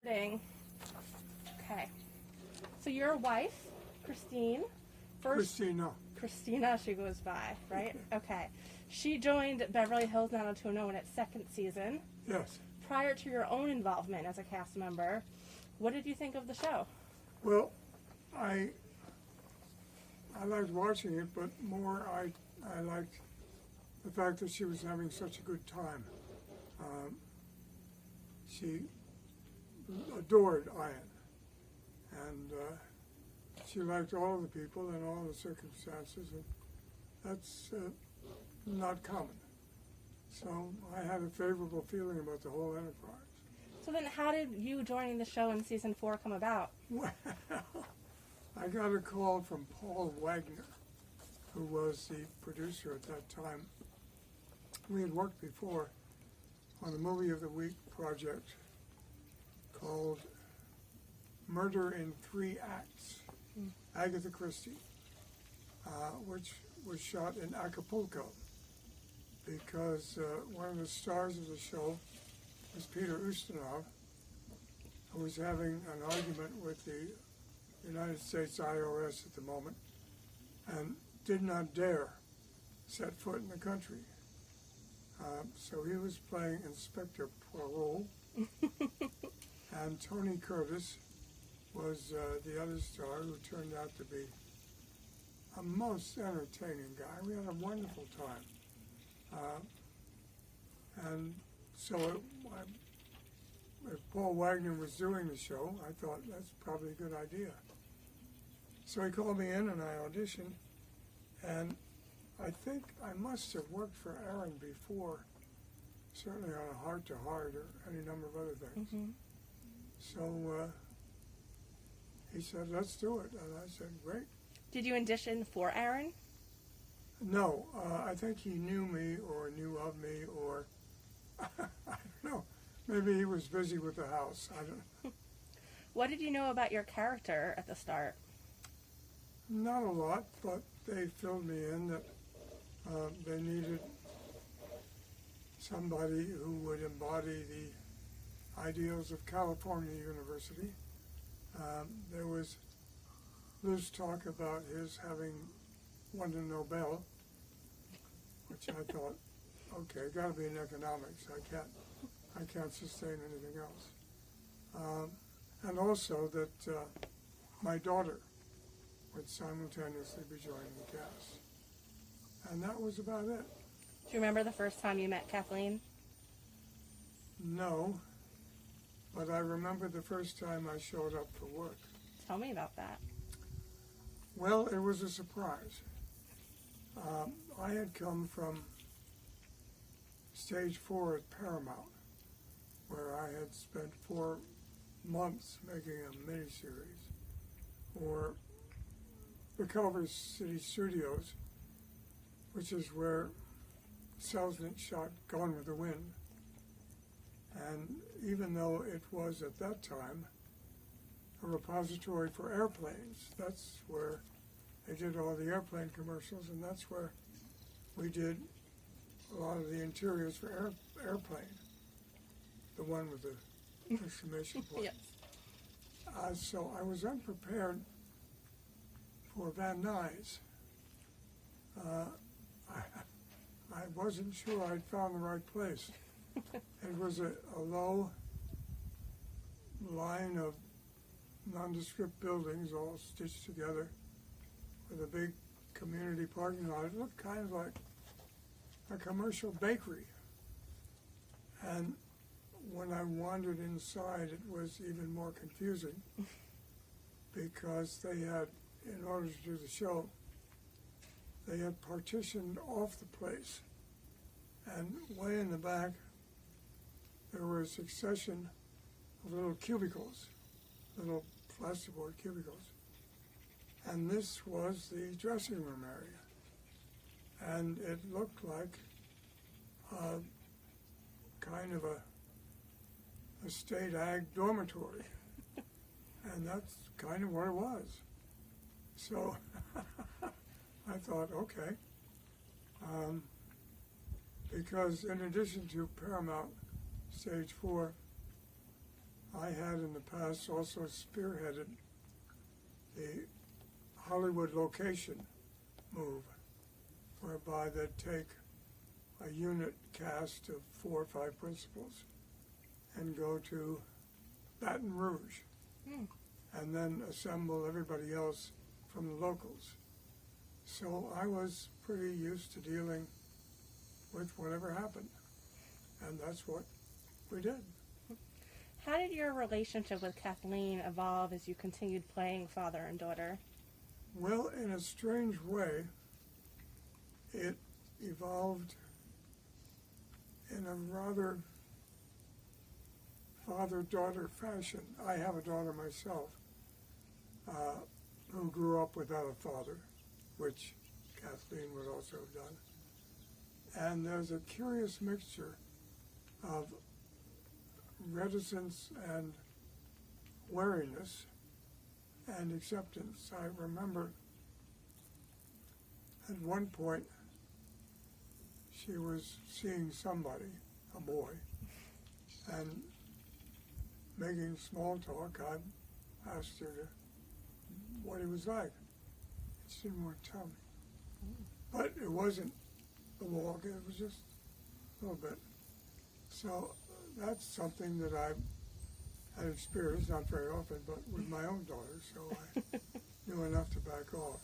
Okay. So your wife, Christine, Christina, she goes by, right? Okay. She joined Beverly Hills 90210 in its second season. Yes. Prior to your own involvement as a cast member, what did you think of the show? Well, I liked watching it, but more I liked the fact that she was having such a good time. She adored Ian, and she liked all of the people and all the circumstances, and that's not common. So I had a favorable feeling about the whole enterprise. So then how did you joining the show in season 4 come about? Well, I got a call from Paul Wagner, who was the producer at that time. We had worked before on a Movie of the Week project called Murder in 3 Acts, Agatha Christie, which was shot in Acapulco, because one of the stars of the show was Peter Ustinov, who was having an argument with the United States IRS at the moment and did not dare set foot in the country. So he was playing Inspector Poirot, and Tony Curtis was the other star, who turned out to be a most entertaining guy. We had a wonderful time. And so if Paul Wagner was doing the show, I thought that's probably a good idea. So he called me in and I auditioned, and I think I must have worked for Aaron before, certainly on a Heart to Heart or any number of other things. Mm-hmm. So he said, let's do it. And I said, great. Did you audition for Aaron? No, I think he knew me or knew of me, or I don't know. Maybe he was busy with the house. I don't know. What did you know about your character at the start? Not a lot, but they filled me in that they needed somebody who would embody the ideals of California University. There was loose talk about his having won a Nobel, which I thought, okay, got to be in economics. I can't sustain anything else. And also that my daughter would simultaneously be joining the cast. And that was about it. Do you remember the first time you met Kathleen? No, but I remember the first time I showed up for work. Tell me about that. Well, it was a surprise. I had come from stage 4 at Paramount, where I had spent 4 months making a miniseries, or the Culver City Studios, which is where Selznick shot Gone with the Wind. And even though it was at that time a repository for airplanes, that's where they did all the airplane commercials, and that's where we did a lot of the interiors for airplane, the one with the exclamation point. Yes. So I was unprepared for Van Nuys. I wasn't sure I'd found the right place. It was a low line of nondescript buildings all stitched together with a big community parking lot. It looked kind of like a commercial bakery. And when I wandered inside, it was even more confusing because they had, in order to do the show, they had partitioned off the place. And way in the back, there were a succession of little cubicles, little plasterboard cubicles. And this was the dressing room area. And it looked like kind of a state ag dormitory. And that's kind of what it was. So I thought, okay. Because in addition to Paramount Stage 4, I had in the past also spearheaded the Hollywood location move, whereby they'd take a unit cast of 4 or 5 principals and go to Baton Rouge, and then assemble everybody else from the locals. So I was pretty used to dealing with whatever happened, and that's what we did. How did your relationship with Kathleen evolve as you continued playing father and daughter? Well, in a strange way, it evolved in a rather father-daughter fashion. I have a daughter myself who grew up without a father, which Kathleen would also have done. And there's a curious mixture of reticence and wariness and acceptance. I remember at one point she was seeing somebody, a boy, and making small talk. I asked her what he was like. She didn't want to tell me. But it wasn't the walk, it was just a little bit. So that's something that I had experienced, not very often, but with my own daughter, so I knew enough to back off.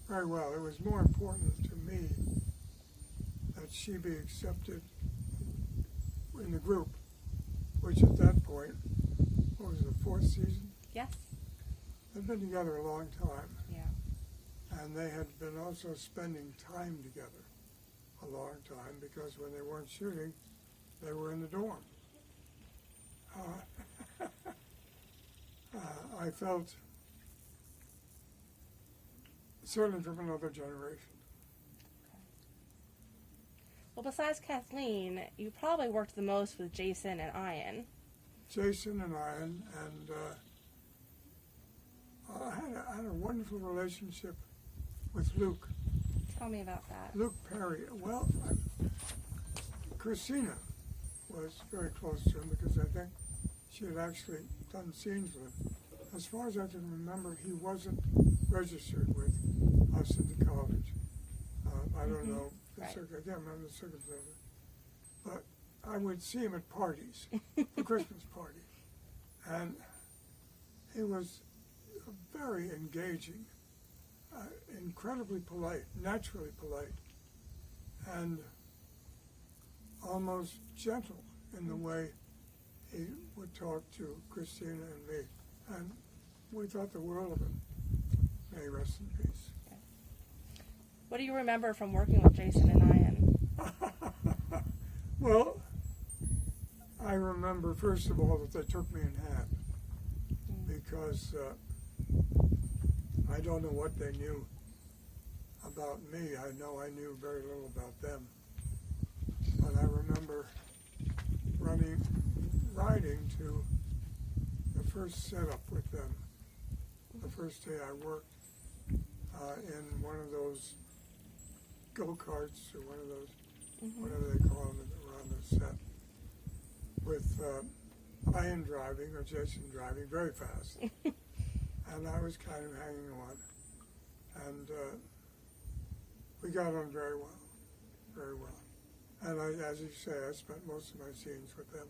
Very well. It was more important to me that she be accepted in the group, which at that point, what was it, the 4th season? Yes. They'd been together a long time. Yeah. And they had been also spending time together a long time, because when they weren't shooting, they were in the dorm. I felt certainly from another generation. Well, besides Kathleen, you probably worked the most with Jason and Ian. Jason and Ian, and I had a wonderful relationship with Luke. Tell me about that. Luke Perry. Well, Christina was very close to him because I think she had actually done scenes with him. As far as I can remember, he wasn't registered with us at the college. I don't know the I can't remember the circumstances. But I would see him at parties, the Christmas party. And he was very engaging, incredibly polite, naturally polite, and almost gentle in the way he would talk to Christina and me. And we thought the world of him. May he rest in peace. What do you remember from working with Jason and Ian? Well, I remember, first of all, that they took me in hand, because I don't know what they knew about me. I know I knew very little about them. But I remember riding to the first setup with them, the first day I worked, in one of those go-karts, or one of those, whatever they call them around the set, with Ian driving, or Jason driving, very fast. And I was kind of hanging on. And we got on very well, very well. And as you say, I spent most of my scenes with them.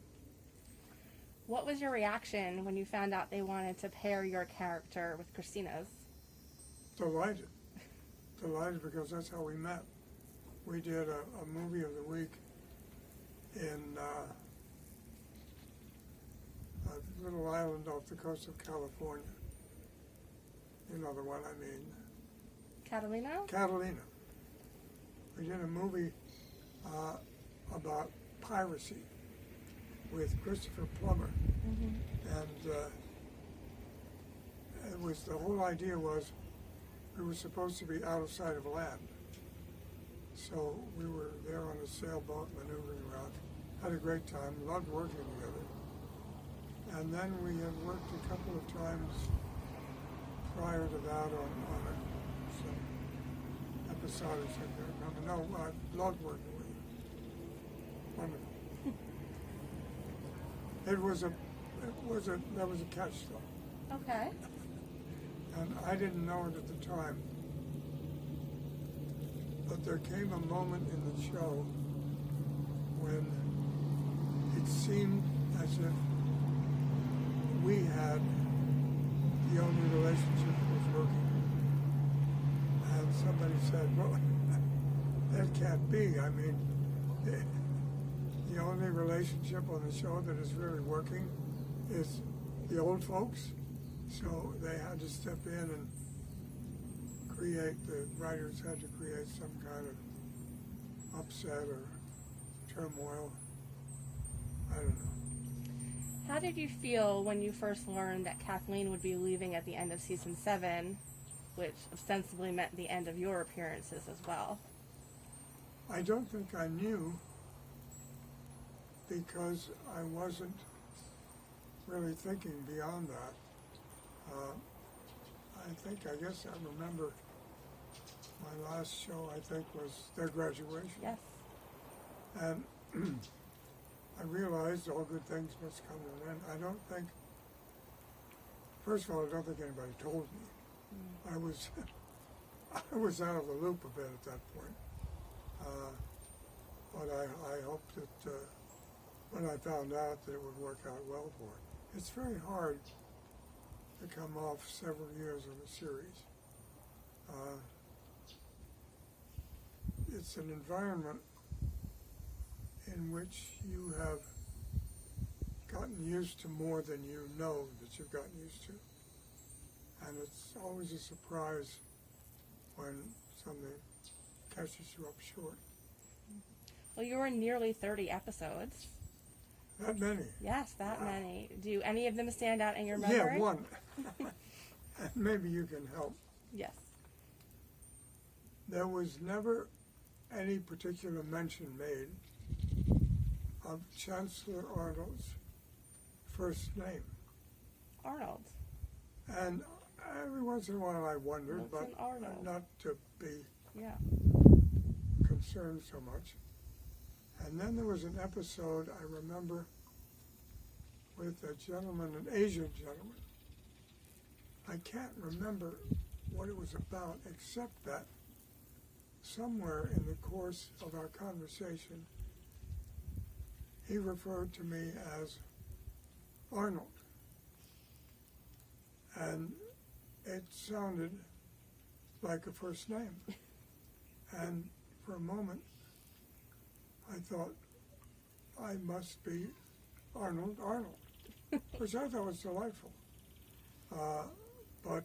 What was your reaction when you found out they wanted to pair your character with Christina's? Delighted. Delighted, because that's how we met. We did a movie of the week in a little island off the coast of California. You know the one I mean. Catalina? Catalina. We did a movie about piracy with Christopher Plummer. And the whole idea was we were supposed to be out of sight of land. So we were there on a sailboat maneuvering around, had a great time, loved working together. And then we had worked a couple of times prior to that on some episodics. I can't remember. No, I loved working with you. Wonderful. It was there was a catch though, Okay. and I didn't know it at the time. But there came a moment in the show when it seemed as if we had the only relationship that was working. And somebody said, well, that can't be. I mean, the only relationship on the show that is really working is the old folks. So they had to step in and the writers had to create some kind of upset or turmoil. I don't know. How did you feel when you first learned that Kathleen would be leaving at the end of season 7, which ostensibly meant the end of your appearances as well? I don't think I knew because I wasn't really thinking beyond that. I guess I remember my last show, I think, was their graduation. Yes. And I realized all good things must come to an end. I don't think, first of all, I don't think anybody told me. I was out of the loop a bit at that point. But I hoped that when I found out that it would work out well for it. It's very hard to come off several years of a series. It's an environment in which you have gotten used to more than you know that you've gotten used to. And it's always a surprise when something catches you up short. Well, you were in nearly 30 episodes. That many? Yes, that many. Do any of them stand out in your Yeah, memory? one. And maybe you can help. Yes. There was never any particular mention made of Chancellor Arnold's first name. Arnold. And every once in a while I wondered, What's but an Arnold? not to be Yeah. concerned so much. And then there was an episode I remember with a gentleman, an Asian gentleman. I can't remember what it was about, except that somewhere in the course of our conversation, he referred to me as Arnold. And it sounded like a first name. And for a moment, I thought, I must be Arnold, which I thought was delightful. But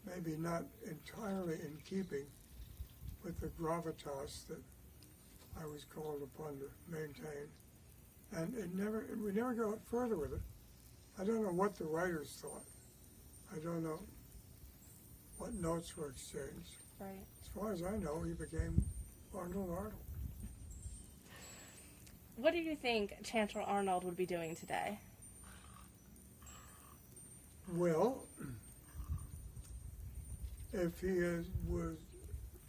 maybe not entirely in keeping with the gravitas that I was called upon to maintain. And we never got further with it. I don't know what the writers thought. I don't know what notes were exchanged. Right. As far as I know, he became Arnold. What do you think Chancellor Arnold would be doing today? Well, if he was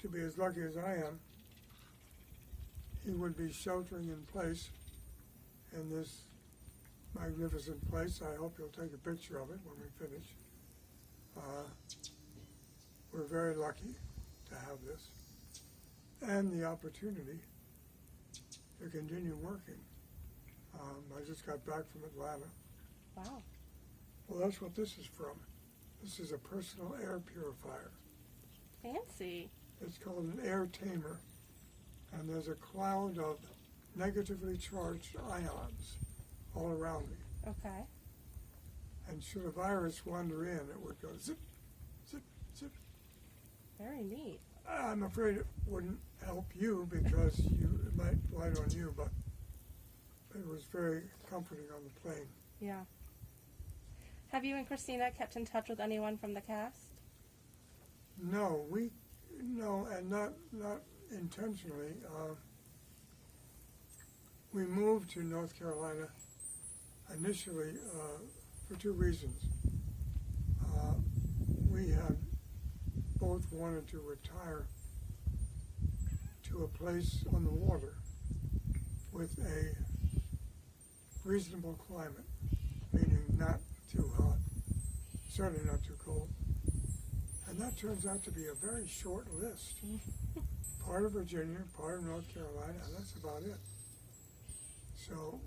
to be as lucky as I am, he would be sheltering in place in this magnificent place. I hope you'll take a picture of it when we finish. We're very lucky to have this and the opportunity to continue working. I just got back from Atlanta. Wow. Well, that's what this is from. This is a personal air purifier. Fancy. It's called an air tamer, and there's a cloud of negatively charged ions all around me. Okay. And should a virus wander in, it would go zip, zip, zip. Very neat. I'm afraid it wouldn't help you because it might light on you, but it was very comforting on the plane. Yeah. Have you and Christina kept in touch with anyone from the cast? No, and not intentionally. We moved to North Carolina initially for two reasons. We had both wanted to retire to a place on the water with a reasonable climate, meaning not too hot, certainly not too cold. And that turns out to be a very short list. Part of Virginia, part of North Carolina, and that's about it. So,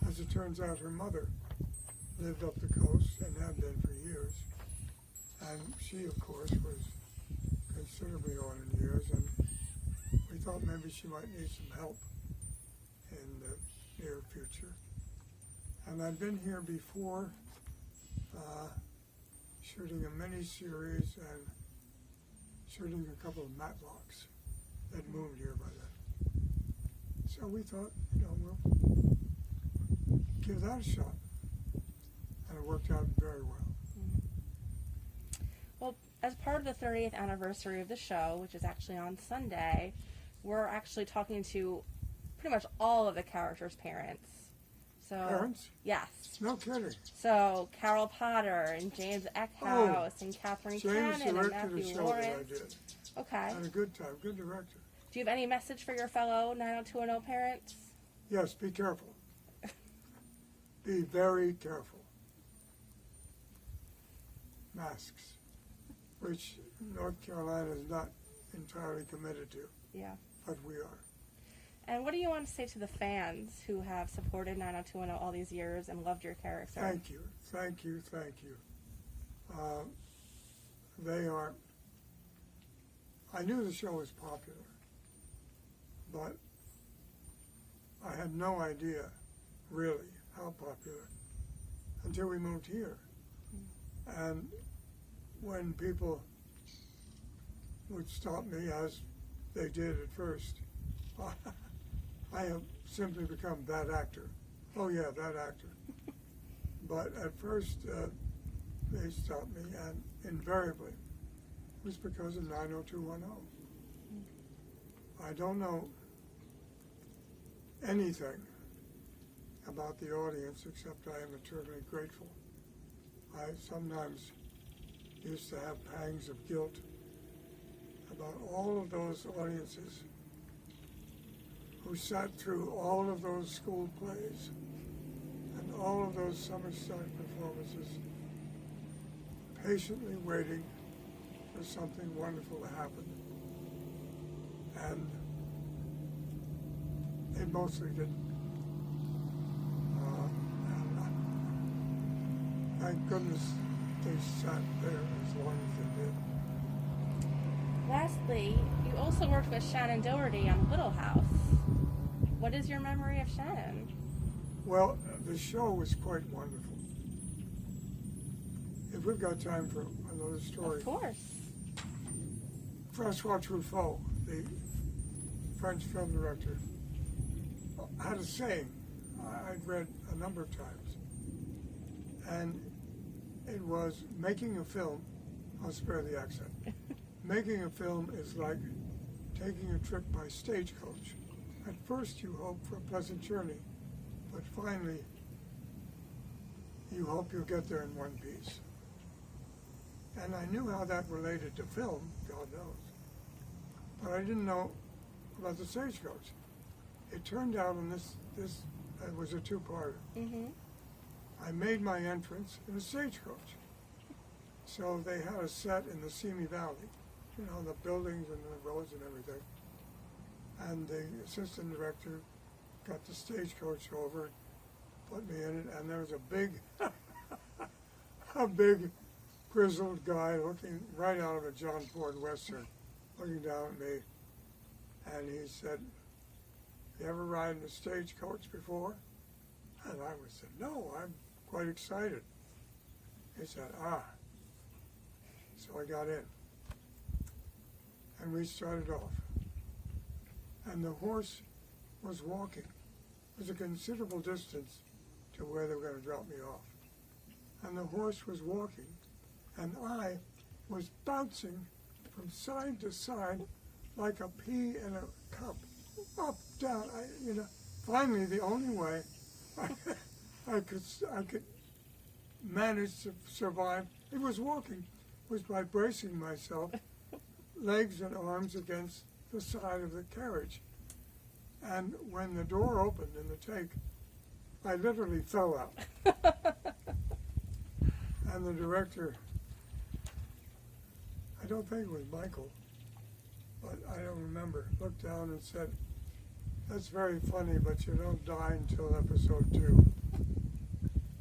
as it turns out, her mother lived up the coast and had been for years. And she, of course, was considerably on in years, and we thought maybe she might need some help in the near future. And I'd been here before, shooting a mini-series and shooting a couple of Matlocks that moved here by then. So we thought, we'll give that a shot. And it worked out very well. Well, as part of the 30th anniversary of the show, which is actually on Sunday, we're actually talking to pretty much all of the characters' parents. So, Parents? Yes. No kidding. So, Carol Potter and James Eckhouse and Katherine James Cannon and directed a Matthew show Lawrence. that I did. Okay. Had a good time, good director. Do you have any message for your fellow 90210 parents? Yes, be careful. Be very careful. Masks, which North Carolina is not entirely committed to, Yeah. but we are. And what do you want to say to the fans who have supported 90210 all these years and loved your character? Thank you, thank you, thank you. They are, I knew the show was popular, but I had no idea, really, how popular until we moved here. And when people would stop me, as they did at first, I have simply become that actor. Oh yeah, that actor. But at first, they stopped me, and invariably, it was because of 90210. I don't know anything about the audience except I am eternally grateful. I sometimes used to have pangs of guilt about all of those audiences who sat through all of those school plays and all of those summer stock performances, patiently waiting for something wonderful to happen. And it mostly didn't. Thank goodness they sat there as long as they did. Lastly, you also worked with Shannen Doherty on Little House. What is your memory of Shannen? Well, the show was quite wonderful. If we've got time for another story. Of course. Francois Truffaut, the French film director, had a saying I'd read a number of times. And it was, making a film, I'll spare the accent, making a film is like taking a trip by stagecoach. At first you hope for a pleasant journey, but finally you hope you'll get there in one piece. And I knew how that related to film, God knows, but I didn't know about the stagecoach. It turned out in this it was a two-parter. Mm-hmm. I made my entrance in a stagecoach. So they had a set in the Simi Valley, the buildings and the roads and everything. And the assistant director got the stagecoach over, put me in it, and there was a big grizzled guy looking right out of a John Ford Western, looking down at me, and he said, "You ever ride in a stagecoach before?" And I said, "No, I'm quite excited." He said, "Ah." So I got in, and we started off. And the horse was walking. It was a considerable distance to where they were going to drop me off. And the horse was walking, and I was bouncing from side to side like a pea in a cup, up, down. Finally, the only way I could manage to survive, it was walking, was by bracing myself, legs and arms against the side of the carriage. And when the door opened in the take, I literally fell out. And the director, I don't think it was Michael, but I don't remember, looked down and said, "That's very funny, but you don't die until episode 2.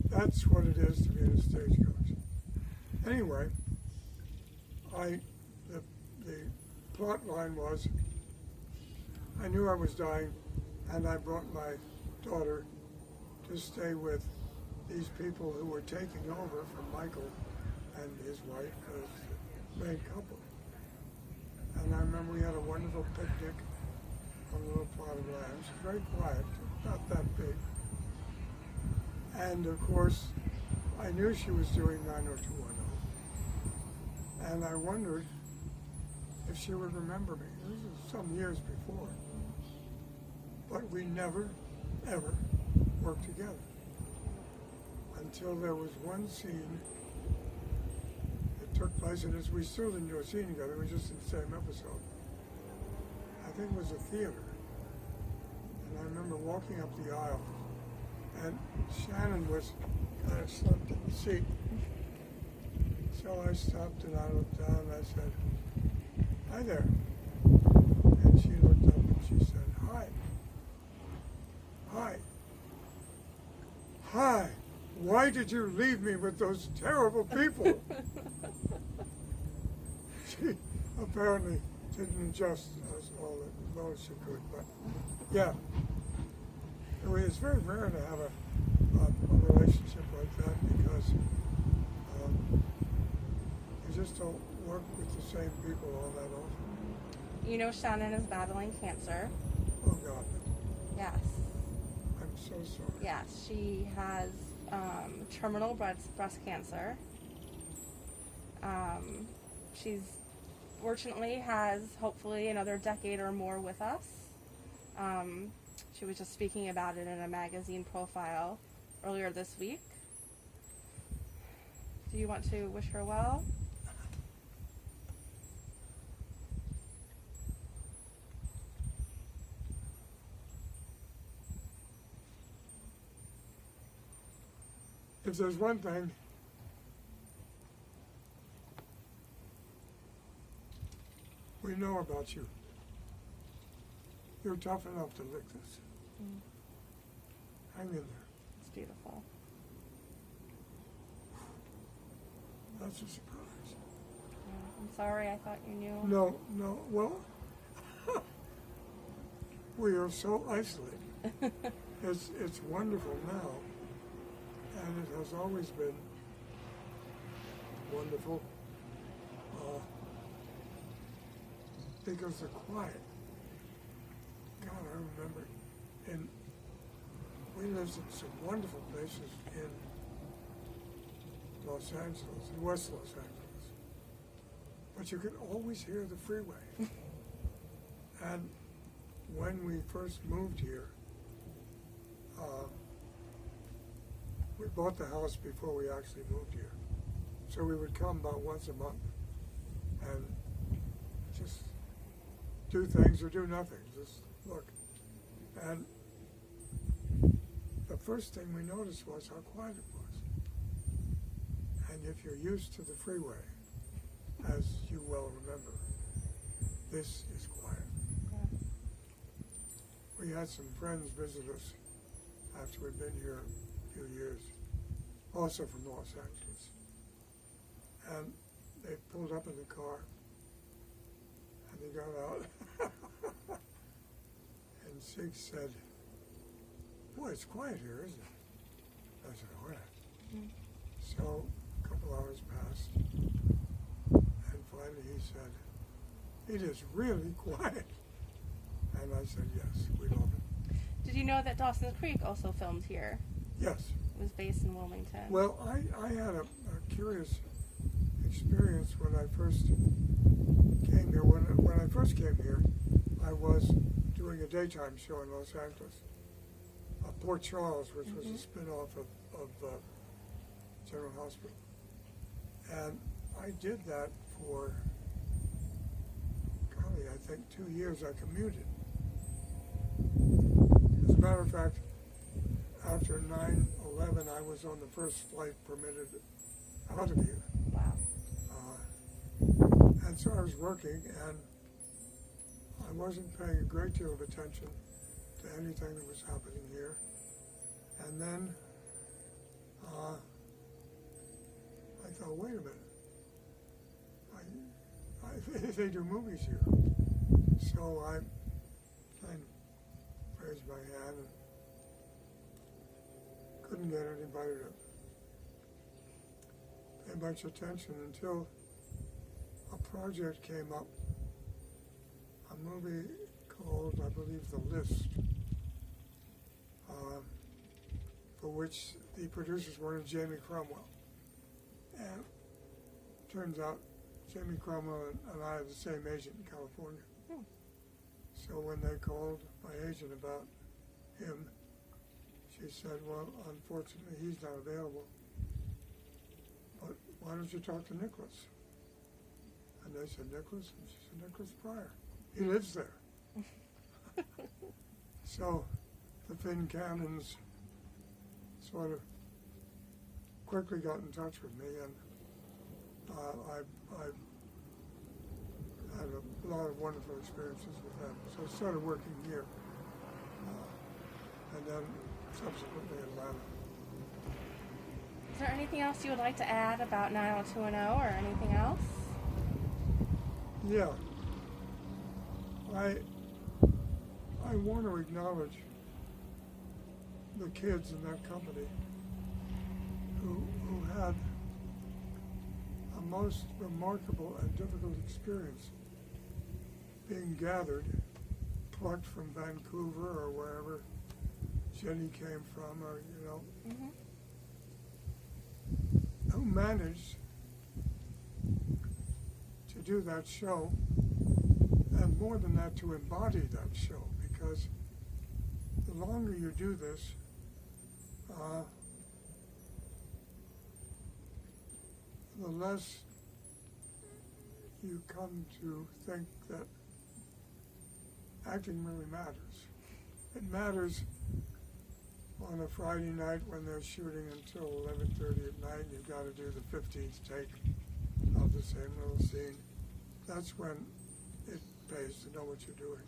That's what it is to be in a stagecoach. Anyway, the plot line was, I knew I was dying, and I brought my daughter to stay with these people who were taking over from Michael and his wife as the main couple. And I remember we had a wonderful picnic on a little plot of land. It was very quiet, not that big. And of course, I knew she was doing 90210. And I wondered if she would remember me. This was some years before. But we never, ever worked together. Until there was one scene that took place, and we still didn't do a scene together, we were just in the same episode. I think it was a theater. And I remember walking up the aisle, and Shannen was kind of slumped in the seat. So I stopped and I looked down and I said, "Hi there." And she looked up and she said, "Hi. Hi. Hi. Why did you leave me with those terrible people?" She apparently didn't adjust as well as she could, but yeah. It's very rare to have a relationship like that because you just don't work with the same people all that often. You know Shannen is battling cancer. Oh God. Yes. I'm so sorry. Yes, she has terminal breast cancer. She's fortunately has hopefully another decade or more with us. She was just speaking about it in a magazine profile earlier this week. Do you want to wish her well? If there's one thing we know about you, you're tough enough to lick this. Hang in there. It's beautiful. That's a surprise. Yeah, I'm sorry, I thought you knew. No, well, we are so isolated. It's wonderful now, and it has always been wonderful because the quiet. God, I remember, we lived in some wonderful places in Los Angeles, in West Los Angeles, but you could always hear the freeway. And when we first moved here, we bought the house before we actually moved here. So we would come about once a month and just do things or do nothing, just look. And the first thing we noticed was how quiet it was. And if you're used to the freeway, as you well remember, this is quiet. Yeah. We had some friends visit us after we'd been here a few years, also from Los Angeles. And they pulled up in the car, and they got out. And Sig said, "Boy, it's quiet here, isn't it?" I said, "Oh, yeah." So a couple hours passed, and finally he said, "It is really quiet." And I said, "Yes, we love it." Did you know that Dawsons Creek also filmed here? Yes. It was based in Wilmington. Well, I had a curious experience when I first came here. When I first came here, I was doing a daytime show in Los Angeles, Port Charles, which was a spin-off of General Hospital. And I did that for, golly, I think 2 years I commuted. As a matter of fact, after 9/11, I was on the first flight permitted out of here. Wow. And so I was working, and I wasn't paying a great deal of attention to anything that was happening here. And then I thought, wait a minute, they do movies here. So I kind of raised my hand and couldn't get anybody to pay much attention until a project came up, a movie called, I believe, The List, for which the producers wanted Jamie Cromwell. And turns out Jamie Cromwell and I are the same agent in California. So when they called my agent about him, she said, well, unfortunately, he's not available. But why don't you talk to Nicholas? And they said, Nicholas? And she said, Nicholas Pryor. He lives there. So the Finn Cannons sort of quickly got in touch with me, and I had a lot of wonderful experiences with them. So I started working here, and then subsequently Atlanta. Is there anything else you would like to add about 90210 or anything else? Yeah. I want to acknowledge the kids in that company who had a most remarkable and difficult experience being gathered, plucked from Vancouver or wherever Jenny came from, or, you know, who managed to do that show, and more than that, to embody that show, because the longer you do this, the less you come to think that acting really matters. It matters on a Friday night when they're shooting until 11:30 at night. You've got to do the 15th take of the same little scene. That's when it pays to know what you're doing.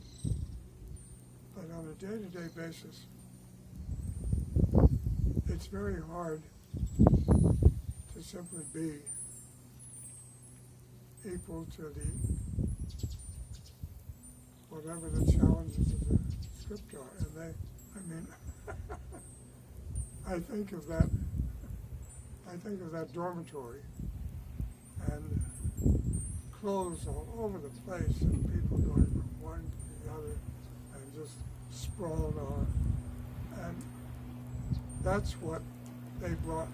But on a day-to-day basis, it's very hard to simply be equal to the whatever the challenges of the script are. And I think of that dormitory and clothes all over the place and people going from one to the other and just sprawled on. And that's what they brought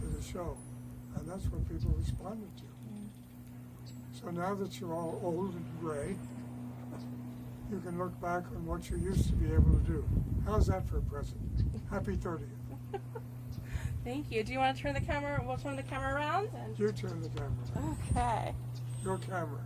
to the show. And that's what people responded to. So now that you're all old and gray, you can look back on what you used to be able to do. How's that for a present? Happy 30th. Thank you. Do you want to turn the camera? We'll turn the camera around. You turn the camera. Okay. Your camera.